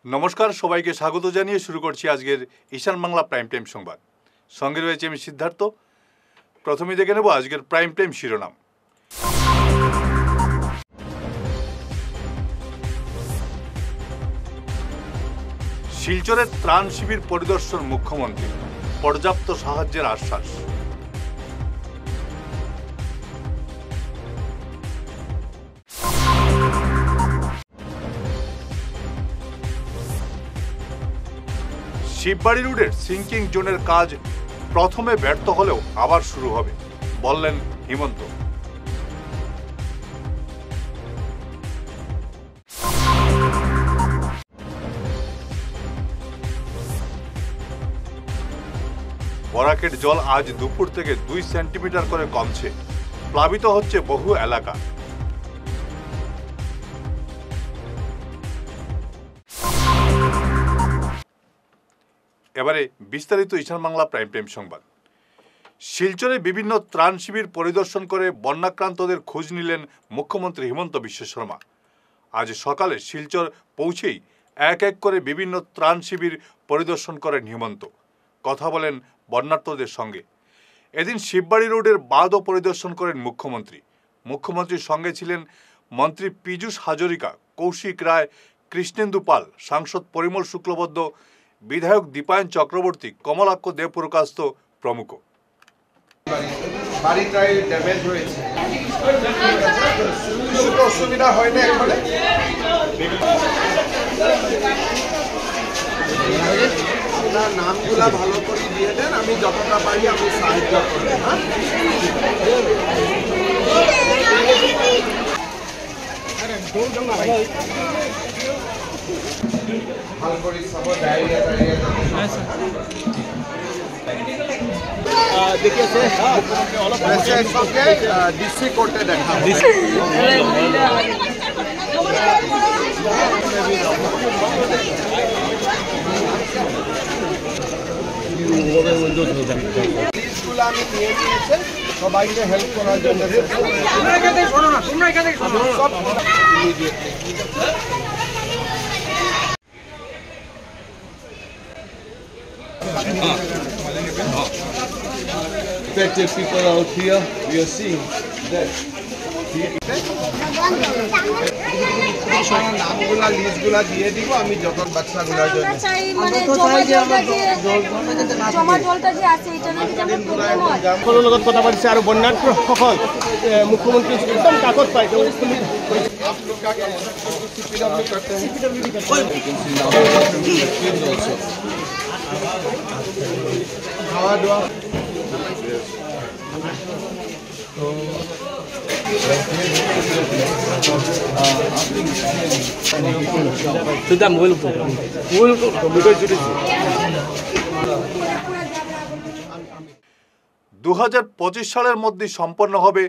নমস্কার, সবাইকে স্বাগত জানিয়ে শুরু করছি আজকের ঈশান বাংলা প্রাইম টাইম সংবাদ। সঙ্গে রয়েছে আমি সিদ্ধার্থ। প্রথমে দেখে নেব আজকের প্রাইম টাইম শিরোনাম। শিলচরের ত্রাণ শিবির পরিদর্শন মুখ্যমন্ত্রী, পর্যাপ্ত সাহায্যের আশ্বাস। শিববাড়ি রোডের সিঙ্কিং জোনের কাজ প্রথমে ব্যর্থ হলেও আবার শুরু হবে, বললেন হিমন্ত। বরাকের জল আজ দুপুর থেকে 2 সেন্টিমিটার করে কমছে, প্লাবিত হচ্ছে বহু এলাকা। এবারে বিস্তারিত ঈশান বাংলা প্রাইম টাইম সংবাদ। শিলচরে বিভিন্ন ত্রাণ শিবির পরিদর্শন করে বন্যাক্রান্তদের খোঁজ নিলেন মুখ্যমন্ত্রী হিমন্ত বিশ্ব শর্মা। আজ সকালে শিলচর পৌঁছেই এক এক করে বিভিন্ন ত্রাণ শিবির পরিদর্শন করেন হিমন্ত, কথা বলেন বন্যার্তদের সঙ্গে। এদিন শিববাড়ি রোডের বাঁধও পরিদর্শন করেন মুখ্যমন্ত্রী। মুখ্যমন্ত্রীর সঙ্গে ছিলেন মন্ত্রী পীযূষ হাজরিকা, কৌশিক রায়, কৃষ্ণেন্দু পাল, সাংসদ পরিমল শুক্লবৈদ্য, বিধায়ক দীপায়ন চক্রবর্তী, কমলাক্ষ দেবপ্রকাশ প্রমুখ। বাড়িটাই ড্যামেজ হয়েছে, অসুবিধা হয় না। এখানে আপনার নামগুলা ভালো করে দিয়ে দেন, আমি যতটা পারি আমি সাহায্য করব। ভালো করে সব ডায়রিয়া দেখিয়েছে ডিসি কোর্টে দেখা লিস্টগুলো আমি নিয়ে নিয়েছি সবাইকে হেল্প করার জন্য। Affected people out here, we are seeing that. নামগুলা লিস্টগুলা দিয়ে দিব আমি যখন বাচ্চাগুলোর জন্য। লগত কথা পাতিছে আৰু বন্যাত সকল মুখ্যমন্ত্ৰী একদম কাকত পায়। খাওয়া দাওয়া সুদা মোবাইল 2025 সালের মধ্যে সম্পন্ন হবে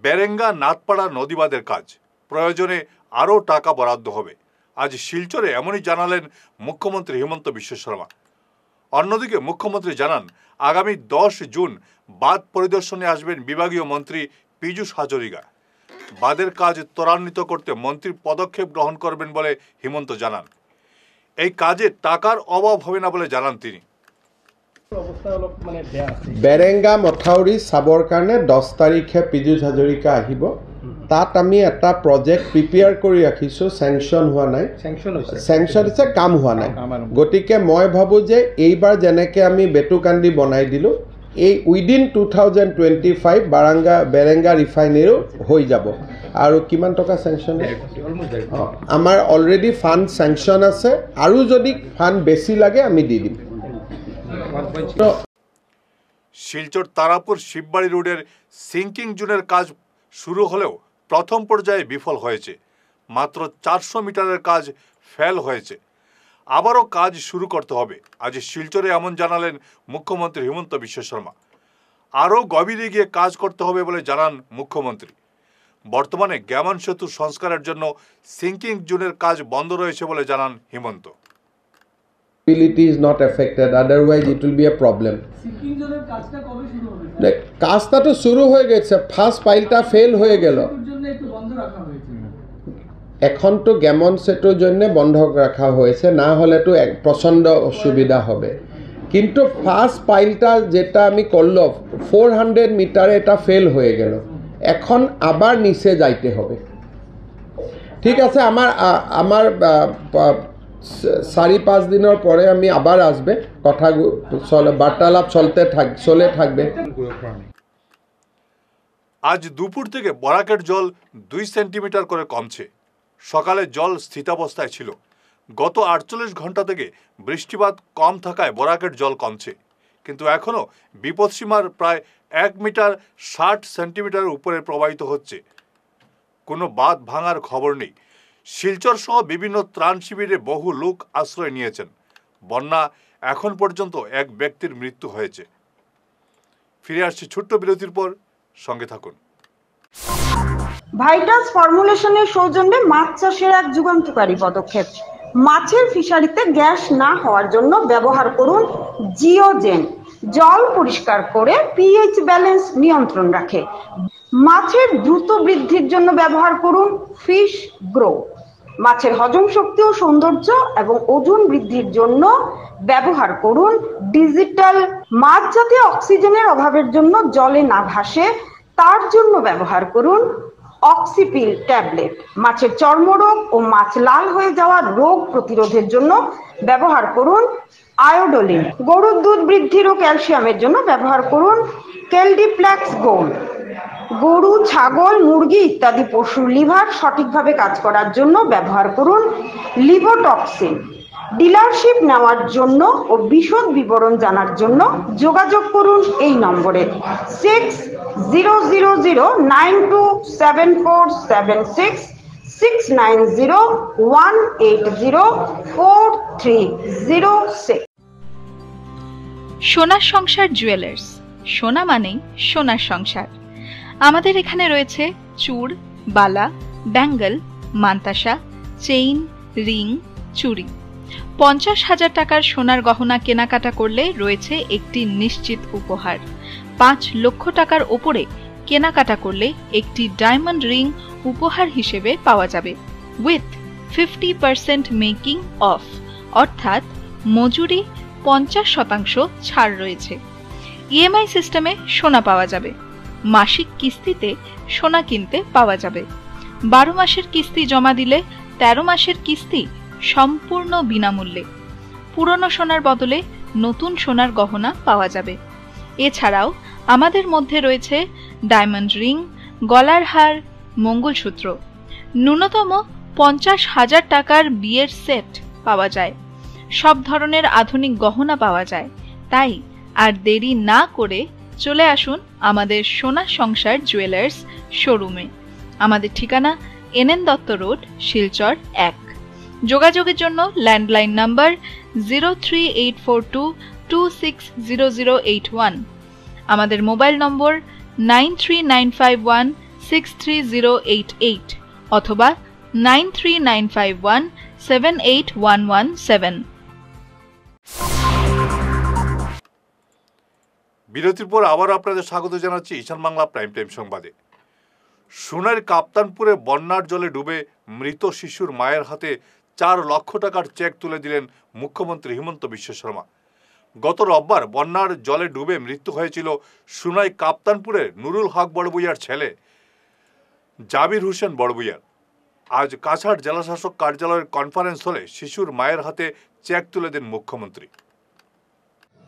বেরেঙ্গা নাথপাড়া নদীবাঁধের কাজ, প্রয়োজনে আরও টাকা বরাদ্দ হবে। আজ শিলচরে এমনই জানালেন মুখ্যমন্ত্রী হিমন্ত বিশ্ব শর্মা। অন্যদিকে মুখ্যমন্ত্রী জানান, আগামী 10 জুন বাঁধ পরিদর্শনে আসবেন বিভাগীয় মন্ত্রী পীযূষ হাজরিকা। বাঁধের কাজ ত্বরান্বিত করতে মন্ত্রী পদক্ষেপ গ্রহণ করবেন বলে হিমন্ত জানান। এই কাজে টাকার অভাব হবে না বলে জানান তিনি। বেৰেঙ্গা মথাউৰি চাবৰ কাৰণে 10 তাৰিখে পীযূষ হাজৰিকা আহিব। তাত আমি এটা প্ৰজেক্ট প্ৰিপেয়াৰ কৰি ৰাখিছোঁ, চেংচন হোৱা নাই, চেংচন হৈছে, কাম হোৱা নাই। গতিকে মই ভাবোঁ যে এইবাৰ যেনেকৈ আমি বেটুকান্দি বনাই দিলোঁ, এই উইদিন 2025 বেৰেঙ্গা ৰিফাইনেৰীও হৈ যাব। আৰু কিমান টকা চেংচন? আমাৰ অলৰেডি ফাণ্ড চেংচন আছে, আৰু যদি ফাণ্ড বেছি লাগে আমি দি দিম। শিলচর তারাপুর শিববাড়ি রোডের সিঙ্কিং জোনের কাজ শুরু হলেও প্রথম পর্যায়ে বিফল হয়েছে। মাত্র 400 মিটারের কাজ ফেল হয়েছে, আবারও কাজ শুরু করতে হবে। আজ শিলচরে এমন জানালেন মুখ্যমন্ত্রী হিমন্ত বিশ্ব শর্মা। আরও গভীরে গিয়ে কাজ করতে হবে বলে জানান মুখ্যমন্ত্রী। বর্তমানে গ্যামন সেতু সংস্কারের জন্য সিঙ্কিং জোনের কাজ বন্ধ রয়েছে বলে জানান Himanta. is not affected, otherwise it will be a problem. কাজটা তো শুরু হয়ে গেছে, ফার্স্ট ফাইলটা ফেল হয়ে গেল। এখন তো গ্যামন সেটের জন্য বন্ধ রাখা হয়েছে, না হলে তো এক প্রচণ্ড অসুবিধা হবে। কিন্তু ফার্স্ট পাইলটা যেটা আমি করলাম 400 মিটারে এটা ফেল হয়ে গেল, এখন আবার নিচে যাইতে হবে। ঠিক আছে, আমার 4-5 দিনের পরে আমি আবার আসবে, কথা বার্তালাপ চলে থাকবে। আজ দুপুর থেকে বরাকের জল 2 সেন্টিমিটার করে কমছে। সকালে জল স্থিতাবস্থায় ছিল। গত 48 ঘন্টা থেকে বৃষ্টিপাত কম থাকায় বরাকের জল কমছে, কিন্তু এখনও বিপদসীমার প্রায় 1 মিটার 60 সেন্টিমিটার উপরে প্রবাহিত হচ্ছে। কোনো বাঁধ ভাঙার খবর নেই। শিলচর সহ বিভিন্ন ত্রাণ শিবিরে বহু লোক আশ্রয় নিয়েছেন। বন্যা এখন পর্যন্ত এক ব্যক্তির মৃত্যু হয়েছে। ফিরে আসছি ছোট্ট বিরতির পর, সঙ্গে থাকুন। ভাইটাস ফর্মুলেশনের সৌজন্যে মাছ চাষের এক যুগান্তকারী পদক্ষেপ। মাছের ফিশারিতে গ্যাস না হওয়ার জন্য ব্যবহার করুন জিওজেন। জল পরিষ্কার করে পিএইচ ব্যালেন্স নিয়ন্ত্রণ রাখে। মাছের দ্রুত বৃদ্ধির জন্য ব্যবহার করুন ফিশ গ্রো। মাছের হজম শক্তি ও সৌন্দর্য এবং ওজন বৃদ্ধির জন্য ব্যবহার করুন ডিজিটাল। মাছ যাতে অক্সিজেনের অভাবের জন্য জলে না ভাসে তার জন্য ব্যবহার করুন অক্সিপিল ট্যাবলেট। মাছের চর্মরোগ ও মাছ লাল হয়ে যাওয়ার রোগ প্রতিরোধের জন্য ব্যবহার করুন আয়োডোলিন। গরুর দুধ বৃদ্ধির ও ক্যালসিয়ামের জন্য ব্যবহার করুন কেলডিপ্লেক্স গোল্ড। গরু, ছাগল, মুরগি ইত্যাদি পশুর লিভার সঠিকভাবে কাজ করার জন্য ব্যবহার করুন লিভোটক্সিন। ডিলারশিপ নেওয়ার জন্য ও বিশদ বিবরণ জানার জন্য যোগাযোগ করুন এই নম্বরে 6000927476 6901804306। সোনার সংসার জুয়েলার্স। সোনা মানেই সোনার সংসার। আমাদের এখানে রয়েছে চূড়, বালা, ব্যাঙ্গল, মান্তাসা, চেইন, রিং, চুড়ি। 50,000 টাকার সোনার গহনা কেনাকাটা করলে রয়েছে একটি নিশ্চিত উপহার। 5 লক্ষ টাকার ওপরে কেনাকাটা করলে একটি ডায়মন্ড রিং উপহার হিসেবে পাওয়া যাবে উইথ 50% মেকিং অফ, অর্থাৎ মজুরি 50% ছাড় রয়েছে। ইএমআই সিস্টেমে সোনা পাওয়া যাবে। মাসিক কিস্তিতে সোনা কিনতে পাওয়া যাবে। 12 মাসের কিস্তি জমা দিলে 13 মাসের কিস্তি সম্পূর্ণ বিনামূল্যে। পুরনো সোনার বদলে নতুন সোনার গহনা পাওয়া যাবে। এছাড়াও আমাদের মধ্যে রয়েছে ডায়মন্ড রিং, গলার হার, মঙ্গলসূত্র। ন্যূনতম 50,000 টাকার বিয়ের সেট পাওয়া যায়। সব ধরনের আধুনিক গহনা পাওয়া যায়। তাই আর দেরি না করে চলে আসুন আমাদের সোনা সংসার জুয়েলার্স শোরুমে। আমাদের ঠিকানা NN দত্ত রোড, শিলচর 1। যোগাযোগের জন্য ল্যান্ডলাইন নাম্বার 03842260081। আমাদের মোবাইল নম্বর 9395163088 অথবা 9395178117। বিরতির পর আবার আপনাদের স্বাগত জানাচ্ছি ঈশান বাংলা প্রাইম টাইম সংবাদে। সোনার কাপ্তানপুরে বন্যার জলে ডুবে মৃত শিশুর মায়ের হাতে 4 লক্ষ টাকার চেক তুলে দিলেন মুখ্যমন্ত্রী হিমন্ত বিশ্ব শর্মা। গত রোববার বন্যার জলে ডুবে মৃত্যু হয়েছিল সোনাই কাপ্তানপুরের নুরুল হক বড়বুইয়ার ছেলে জাবির হোসেন বড়বুইয়ার। আজ কাছাড় জেলাশাসক কার্যালয়ের কনফারেন্স হলে শিশুর মায়ের হাতে চেক তুলে দেন মুখ্যমন্ত্রী।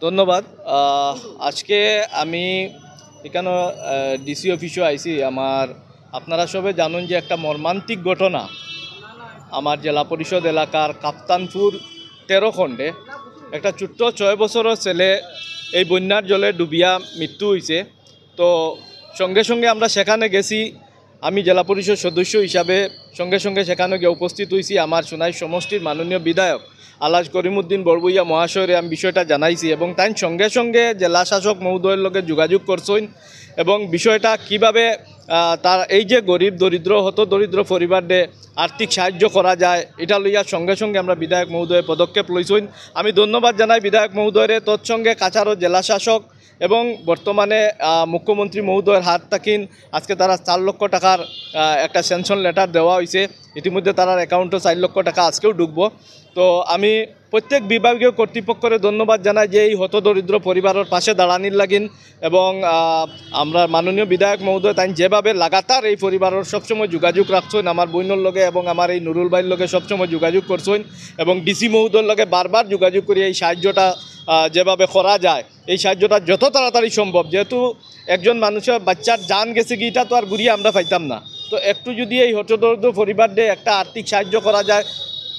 ধন্যবাদ। আজকে আমি এখানে ডিসি অফিসে আইছি। আপনারা সবে জানুন যে একটা মর্মান্তিক ঘটনা আমার জেলা পরিষদ এলাকার কাপ্তানপুর 13 খণ্ডে একটা ছোট্ট 6 বছরের ছেলে এই বন্যার জলে ডুবিয়া মৃত্যু হয়েছে। তো সঙ্গে সঙ্গে আমরা সেখানে গেছি। আমি জেলা পরিষদ সদস্য হিসাবে সঙ্গে সঙ্গে সেখানে গিয়ে উপস্থিত হয়েছি। আমার সোনাই সমষ্টির মাননীয় বিধায়ক আলহাজ করিমউদ্দিন বড়বুইয়া মহাশয়রে আমি বিষয়টা জানাইছি এবং তাই সঙ্গে সঙ্গে জেলা শাসক মহোদয়ের লগে যোগাযোগ করছেন এবং বিষয়টা কিভাবে তার এই যে গরিব দরিদ্র হত দরিদ্র পরিবারকে আর্থিক সাহায্য করা যায় এটা লইয়া সঙ্গে সঙ্গে আমরা বিধায়ক মহোদয়ের পদক্ষেপ লইছেন। আমি ধন্যবাদ জানাই বিধায়ক মহোদয়ের। তৎসঙ্গে কাছাড় জেলা শাসক এবং বর্তমানে মুখ্যমন্ত্রী মহোদয়ের হাত থাকেন আজকে তারা 4 লক্ষ টাকার একটা স্যাংশন লেটার দেওয়া হয়েছে। ইতিমধ্যে তার অ্যাকাউন্টে 4 লক্ষ টাকা আজকেও ঢুকবো। তো আমি প্রত্যেক বিভাগীয় কর্তৃপক্ষকে ধন্যবাদ জানাই যে এই হতদরিদ্র পরিবারের পাশে দাঁড়ানির লাগিন, এবং আমরা মাননীয় বিধায়ক মহোদয় তাই যেভাবে লাগাতার এই পরিবারের সবসময় যোগাযোগ রাখছেন আমার বইনের লগে এবং আমার এই নুরুল ভাইয়ের লগে সবসময় যোগাযোগ করছেন, এবং ডিসি মহোদয়ের লগে বারবার যোগাযোগ করে এই সাহায্যটা যেভাবে করা যায় এই সাহায্যটা যত তাড়াতাড়ি সম্ভব, যেহেতু একজন মানুষের বাচ্চার জান গেছে কি এটা তো আর ঘুরিয়ে আমরা পাইতাম না, তো একটু যদি এই হতদরিদ্র পরিবারদের একটা আর্থিক সাহায্য করা যায়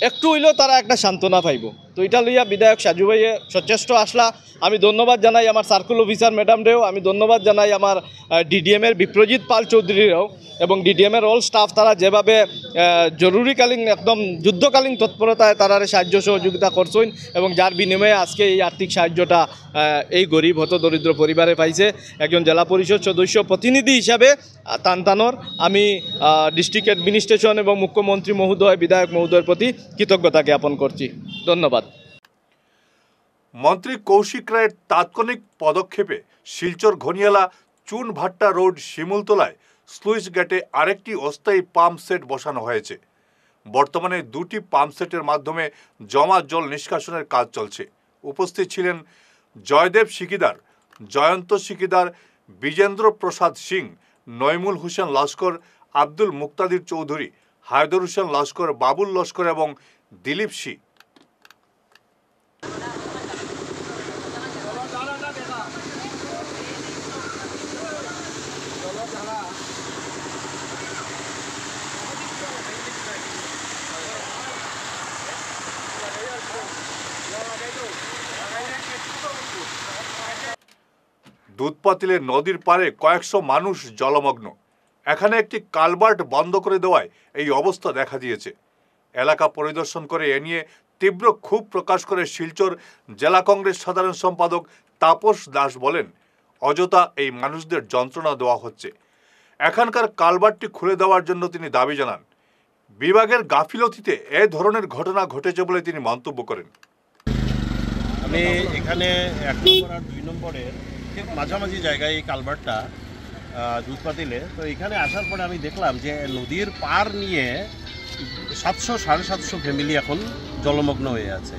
একটু হইলেও তারা একটা সান্ত্বনা পাইব। তো এটা লইয়া বিধায়ক সাজু ভাইয়ে সচেষ্ট আসলা। আমি ধন্যবাদ জানাই আমার সার্কেল অফিসার ম্যাডামরেও, আমি ধন্যবাদ জানাই আমার ডিডিএমের বিপ্রজিৎ পাল চৌধুরীরাও এবং ডিডিএমের অল স্টাফ, তারা যেভাবে জরুরিকালীন একদম যুদ্ধকালীন তৎপরতায় তারা সাহায্য সহযোগিতা করছেন এবং যার বিনিময়ে আজকে এই আর্থিক সাহায্যটা এই গরিব হত দরিদ্র পরিবারে পাইছে। একজন জেলা পরিষদ সদস্য প্রতিনিধি হিসাবে তানতানোর আমি ডিস্ট্রিক্ট অ্যাডমিনিস্ট্রেশন এবং মুখ্যমন্ত্রী মহোদয় বিধায়ক মহোদয়ের প্রতি কৃতজ্ঞতা জ্ঞাপন করছি। ধন্যবাদ। মন্ত্রী কৌশিক রায়ের তাৎক্ষণিক পদক্ষেপে শিলচর ঘনিয়ালা চুনভাট্টা রোড শিমুলতলায় স্লুইস গেটে আরেকটি অস্থায়ী পাম্প সেট বসানো হয়েছে। বর্তমানে 2টি পাম্প সেটের মাধ্যমে জমা জল নিষ্কাশনের কাজ চলছে। উপস্থিত ছিলেন জয়দেব শিকিদার, জয়ন্ত শিকিদার, বিজেন্দ্র প্রসাদ সিং, নইমুল হোসেন লস্কর, আব্দুল মুক্তাদির চৌধুরী, হায়দর হোসেন লস্কর, বাবুল লস্কর এবং দিলীপ সি। দুধপাতিলের নদীর পাড়ে কয়েকশো মানুষ জলমগ্ন। এখানে একটি কালভার্ট বন্ধ করে দেওয়ায় এই অবস্থা দেখা দিয়েছে। এলাকা পরিদর্শন করে এ নিয়ে তীব্র ক্ষোভ প্রকাশ করে শিলচর জেলা কংগ্রেস সাধারণ সম্পাদক তাপস দাস বলেন, অযথা এই মানুষদের যন্ত্রণা দেওয়া হচ্ছে। এখানকার কালভার্টটি খুলে দেওয়ার জন্য তিনি দাবি জানান। বিভাগের গাফিলতিতে এ ধরনের ঘটনা ঘটেছে বলে তিনি মন্তব্য করেন। আমি এখানে 1 নম্বর আর 2 নম্বরের ঠিক মাঝামাঝি জায়গায় এই কালভার্টটা দুধপাতিলে, তো এখানে আসার পরে আমি দেখলাম যে নদীর পার নিয়ে 700-750 ফ্যামিলি এখন জলমগ্ন হয়ে আছে।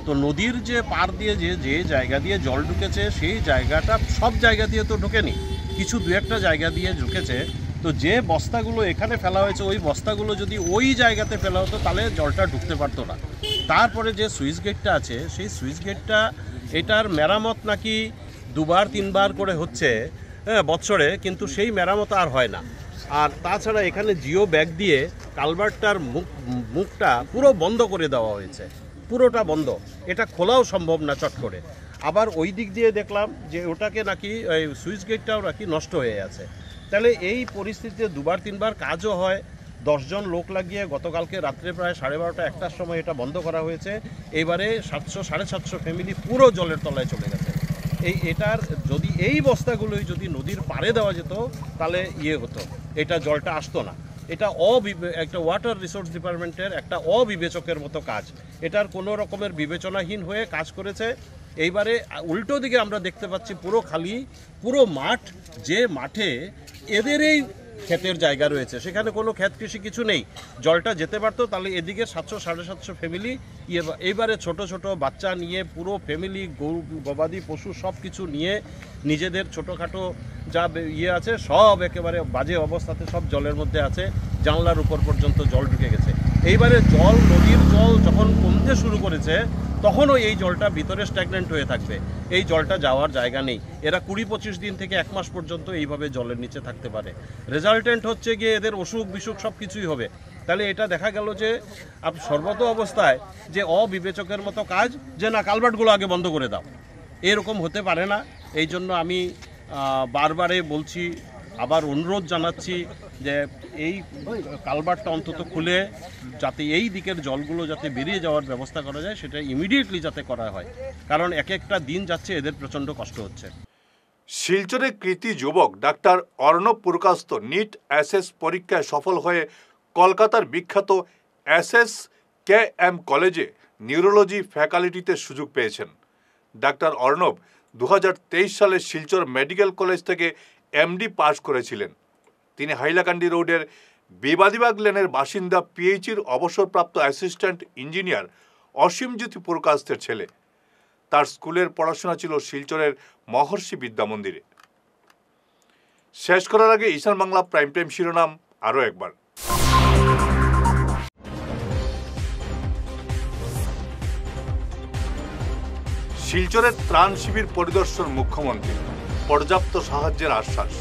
তো নদীর যে পার দিয়ে যে জায়গা দিয়ে জল ঢুকেছে সেই জায়গাটা সব জায়গা দিয়ে তো ঢোকেনি, কিছু 2-1টা জায়গা দিয়ে ঢুকেছে। তো যে বস্তাগুলো এখানে ফেলা হয়েছে ওই বস্তাগুলো যদি ওই জায়গাতে ফেলা হতো তাহলে জলটা ঢুকতে পারতো না। তারপরে যে সুইচ গেটটা আছে সেই সুইচ গেটটা এটার মেরামত নাকি 2-3 বার করে হচ্ছে বছরে, কিন্তু সেই মেরামত আর হয় না। আর তাছাড়া এখানে জিও ব্যাগ দিয়ে কালভার্টটার মুখটা পুরো বন্ধ করে দেওয়া হয়েছে, পুরোটা বন্ধ, এটা খোলাও সম্ভব না চট করে। আবার ওই দিক দিয়ে দেখলাম যে ওটাকে নাকি ওই সুইচ গেটটাও নাকি নষ্ট হয়ে আছে। তাহলে এই পরিস্থিতিতে 2-3 বার কাজও হয়। 10 জন লোক লাগিয়ে গতকালকে রাত্রে প্রায় 12:30-1টার সময় এটা বন্ধ করা হয়েছে। এবারে 700-750 ফ্যামিলি পুরো জলের তলায় চলে গেছে। এটার যদি এই বস্তাগুলোই যদি নদীর পাড়ে দেওয়া যেত তাহলে হতো, এটা জলটা আসতো না। এটা একটা ওয়াটার রিসোর্স ডিপার্টমেন্টের একটা অবিবেচকের মতো কাজ, এটার কোনো রকমের বিবেচনাহীন হয়ে কাজ করেছে। এইবারে উল্টো দিকে আমরা দেখতে পাচ্ছি পুরো খালি, পুরো মাঠ, যে মাঠে এদের এই ক্ষেতের জায়গা রয়েছে সেখানে কোনো ক্ষেত কৃষি কিছু নেই। জলটা যেতে পারতো তাহলে এদিকে 700-750 ফ্যামিলি এইবারে ছোট ছোট বাচ্চা নিয়ে পুরো ফ্যামিলি, গরু গবাদি পশু সব কিছু নিয়ে নিজেদের ছোটোখাটো যা আছে সব একেবারে বাজে অবস্থাতে সব জলের মধ্যে আছে, জানলার উপর পর্যন্ত জল ঢুকে গেছে। এইবারে নদীর জল যখন কমতে শুরু করেছে তখনও এই জলটা ভিতরে স্ট্যাগনেন্ট হয়ে থাকবে, এই জলটা যাওয়ার জায়গা নেই। এরা 20-25 দিন থেকে 1 মাস পর্যন্ত এইভাবে জলের নিচে থাকতে পারে। রেজাল্টেন্ট হচ্ছে গিয়ে এদের অসুখ বিসুখ সব কিছুই হবে। তাহলে এটা দেখা গেল যে সর্বত অবস্থায় যে অবিবেচকের মতো কাজ, যে না কালভার্টগুলো আগে বন্ধ করে দাও, এরকম হতে পারে না। এই জন্য আমি বারবারে বলছি, আবার অনুরোধ জানাচ্ছি যে এই কালভার্টটা অন্তত খুলে যাতে এই দিকের জলগুলো যাতে বেরিয়ে যাওয়ার ব্যবস্থা করা যায়, সেটা ইমিডিয়েটলি যাতে করা হয়, কারণ একটা দিন যাচ্ছে এদের প্রচণ্ড কষ্ট হচ্ছে। শিলচরে কৃতি যুবক ডাক্তার অর্ণব পুরকাস্ত নিট এসএস পরীক্ষায় সফল হয়ে কলকাতার বিখ্যাত SSKM কলেজে নিউরোলজি ফ্যাকাল্টিতে সুযোগ পেয়েছেন। ডাক্তার অর্ণব 2023 সালে শিলচর মেডিকেল কলেজ থেকে এমডি পাশ করেছিলেন। তিনি হাইলাকান্দি রোডের বিবাদীবাগ লেনের বাসিন্দা পিএইচির অবসরপ্রাপ্ত অ্যাসিস্ট্যান্ট ইঞ্জিনিয়ার অসীমজ্যোতি পুরকাস্তের ছেলে। তার স্কুলের পড়াশোনা ছিল শিলচরের মহর্ষি বিদ্যা মন্দিরে। শেষ করার আগে ঈশান বাংলা প্রাইম টাইম শিরোনাম আরও একবার। শিলচরের ত্রাণ শিবির পরিদর্শন মুখ্যমন্ত্রী, পর্যাপ্ত সাহায্যের আশ্বাস।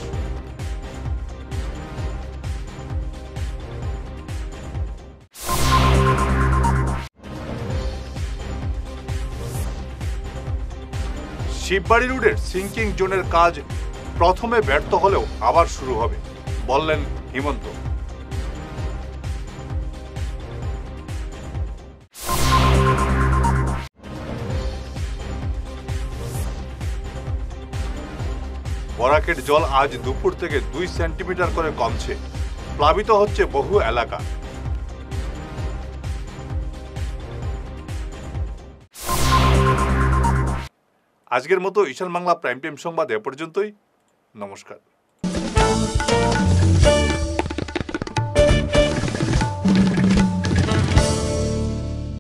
শিববাড়ি রোডের সিঙ্কিং জোনের কাজ প্রথমে ব্যর্থ হলেও আবার শুরু হবে, বললেন হিমন্ত। বরাকের জল আজ দুপুর থেকে 2 সেন্টিমিটার করে কমছে, প্লাবিত হচ্ছে বহু এলাকা। আজকের মতো ঈশান বাংলা প্রাইম টাইম সংবাদ এ পর্যন্তই। নমস্কার।